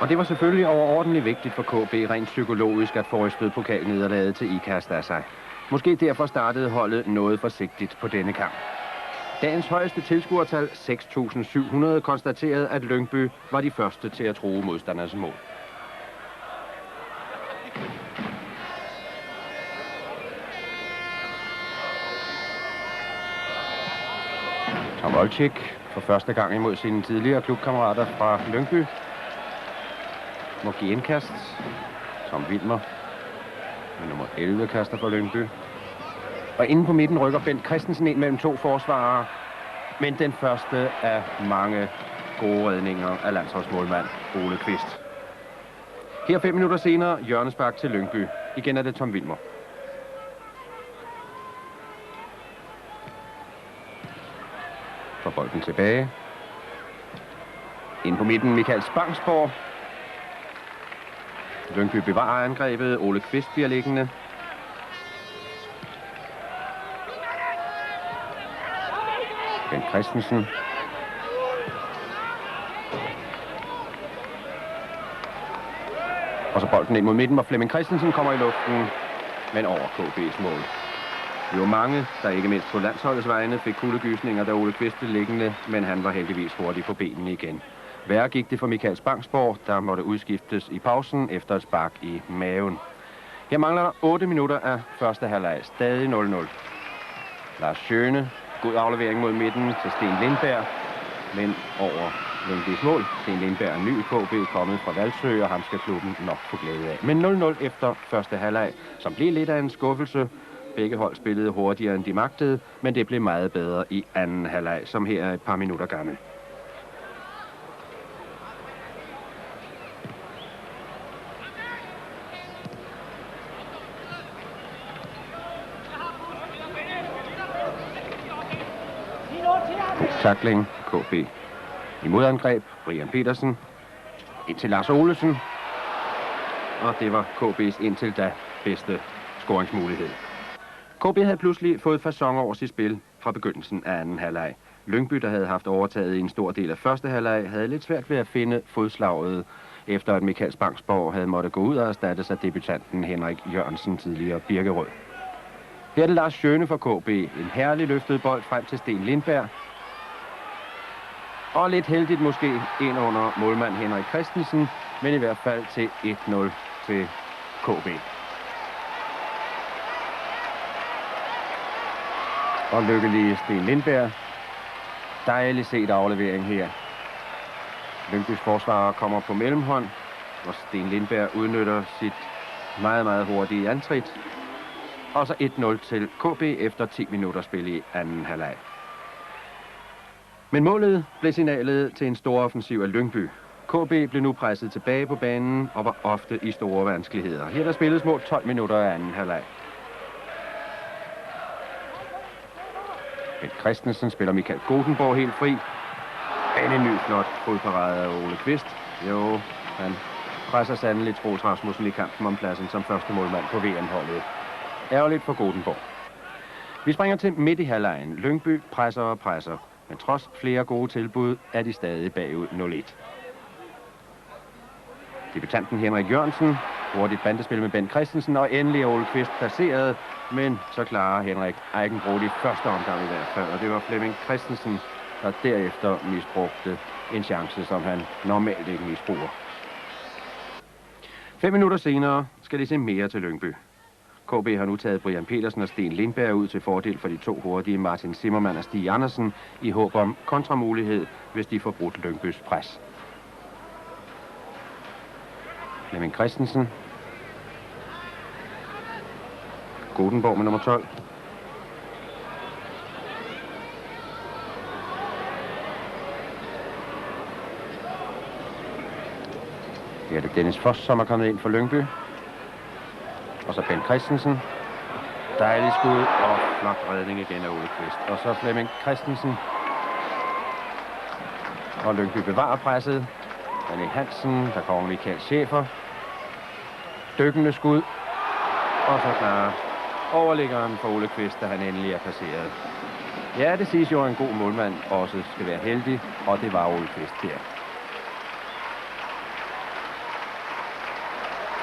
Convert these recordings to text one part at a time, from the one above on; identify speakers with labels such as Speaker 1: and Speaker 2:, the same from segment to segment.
Speaker 1: Og det var selvfølgelig overordentligt vigtigt for KB rent psykologisk at få rystet pokalnederlaget til Ikast af sig. Måske derfor startede holdet noget forsigtigt på denne kamp. Dagens højeste tilskuertal, 6.700, konstaterede, at Lyngby var de første til at true modstanders mål. Tom Olczyk for første gang imod sine tidligere klubkammerater fra Lyngby. Må give indkast. Tom Wilmer med nummer 11 kaster for Lyngby. Og inde på midten rykker Bent Christensen ind mellem to forsvarere. Men den første af mange gode redninger af landsholdsmålmand Ole Kvist. Her 5 minutter senere, hjørnespark til Lyngby. Igen er det Tom Wilmer. Får bolden tilbage. Ind på midten Michael Spangsborg. Lyngby bevarer angrebet. Ole Kvist bliver liggende. Bent Christensen. Og så bolden ind mod midten, hvor Flemming Christensen kommer i luften, men over KB's mål. Vi var mange, der ikke mindst på landsholdets vegne fik kuldegysninger, da Ole Kvist blev liggende, men han var heldigvis hurtigt på benene igen. Værre gik det for Michael Spangsborg, der måtte udskiftes i pausen efter et spark i maven. Her mangler der 8 minutter af første halvleg. Stadig 0-0. Lars Schøne. God aflevering mod midten til Sten Lindberg, men over Lyngby's mål. Sten Lindberg er ny KB, kommet fra Valsø, og ham skal klubben nok få glæde af. Men 0-0 efter første halvleg, som blev lidt af en skuffelse. Begge hold spillede hurtigere end de magtede, men det blev meget bedre i anden halvleg, som her er et par minutter gammel. Tackling, KB i modangreb, Brian Petersen, ind til Lars Olesen, og det var KB's indtil da bedste scoringsmulighed. KB havde pludselig fået facon over sit spil fra begyndelsen af anden halvleg. Lyngby, der havde haft overtaget i en stor del af første halvleg, havde lidt svært ved at finde fodslaget, efter at Michael Spangsborg havde måttet gå ud og erstattes af debutanten Henrik Jørgensen, tidligere Birkerød. Her er det Lars Schøne for KB, en herlig løftet bold frem til Sten Lindberg, og lidt heldigt måske ind under målmand Henrik Christensen, men i hvert fald til 1-0 til KB. Og lykkelige Sten Lindberg. Dejligt set aflevering her. Lyngbys forsvarer kommer på mellemhånd, og Sten Lindberg udnytter sit meget, meget hurtige antrit. Og så 1-0 til KB efter 10 minutter spil i anden halvleg. Men målet blev signalet til en stor offensiv af Lyngby. KB blev nu presset tilbage på banen og var ofte i store vanskeligheder. Her der spilles mål 12 minutter af anden halvleg. Bent Christensen spiller Michael Godenborg helt fri. En ny flot fodparade af Ole Kvist. Jo, han presser sandelig Troels Rasmussen i kampen om pladsen som første målmand på VM-holdet. Ærgerligt for Godenborg. Vi springer til midt i halvlejen. Lyngby presser og presser. Men trods flere gode tilbud er de stadig bagud 0-1. Debutanten Henrik Jørgensen, hurtigt bandespil med Bent Christensen, og endelig Ole Kvist placeret, men så klarer Henrik Eikenbro i første omgang i hvert fald, og det var Flemming Christensen, der derefter misbrugte en chance, som han normalt ikke misbruger. 5 minutter senere skal de se mere til Lyngby. KB har nu taget Brian Petersen og Sten Lindberg ud til fordel for de to hurtige Martin Zimmermann og Stig Andersen i håb om kontramulighed, hvis de får brudt Lyngbys pres. Flemming Christensen. Godenborg med nummer 12. Her er det Dennis Foss, som er kommet ind for Lyngby. Og så Bent Christensen. Dejlig skud og flot redning igen af Ole Kvist. Og så Flemming Christensen. Og Lyngby bevarer presset. René Hansen, der kommer Michael Schäfer. Dykkende skud. Og så klarer overliggeren for Ole Kvist, da han endelig er passeret. Ja, det siges jo, at en god målmand også skal være heldig, og det var Ole Kvist her.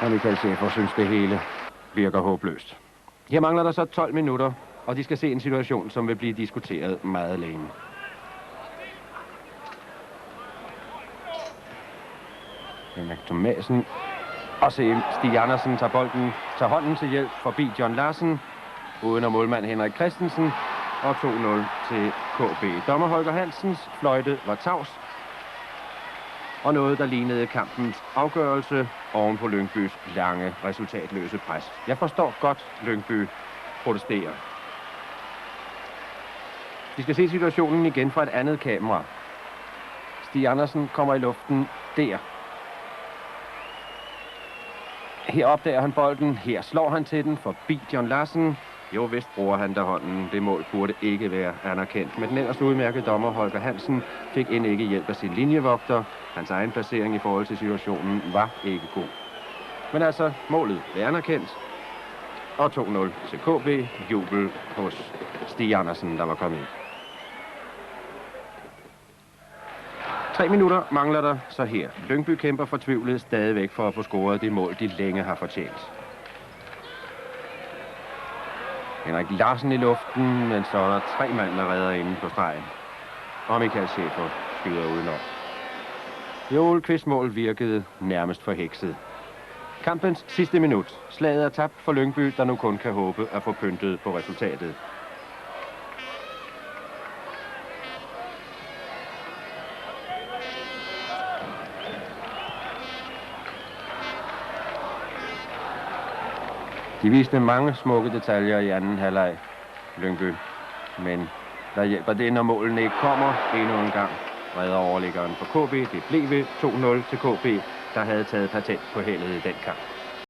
Speaker 1: Og Michael Schäfer synes, det hele virker håbløst. Her mangler der så 12 minutter, og de skal se en situation, som vil blive diskuteret meget længe. Henrik Thomasen. Og se, Stig Andersen tager hånden til hjælp forbi John Larsen, uden at målmand Henrik Christensen, og 2-0 til KB. Dommer Holger Hansens fløjte var tavs, og noget, der lignede kampens afgørelse oven på Lyngbys lange, resultatløse pres. Jeg forstår godt, Lyngby protesterer. De skal se situationen igen fra et andet kamera. Stig Andersen kommer i luften der. Her opdager han bolden, her slår han til den forbi John Larsen. Jo, vist bruger han der hånden. Det mål burde ikke være anerkendt. Men den ellers udmærkede dommer Holger Hansen fik end ikke hjælp af sin linjevogter. Hans egen placering i forhold til situationen var ikke god. Men altså, målet er anerkendt. Og 2-0 til KB. Jubel hos Stig Andersen, der var kommet ind. 3 minutter mangler der så her. Lyngby kæmper fortvivlet stadigvæk for at få scoret det mål, de længe har fortjent. Henrik Larsen i luften, men så er der 3 mand, der redder inde på stregen. Og Michael Schäfer skyder udenom. Jo, Qvists mål virkede nærmest forhekset. Kampens sidste minut. Slaget er tabt for Lyngby, der nu kun kan håbe at få pyntet på resultatet. De viste mange smukke detaljer i anden halvleg, Lyngby. Men der hjælper det, når målene ikke kommer endnu en gang. Redder overliggeren for KB. Det blev ved 2-0 til KB, der havde taget patent på heldet i den kamp.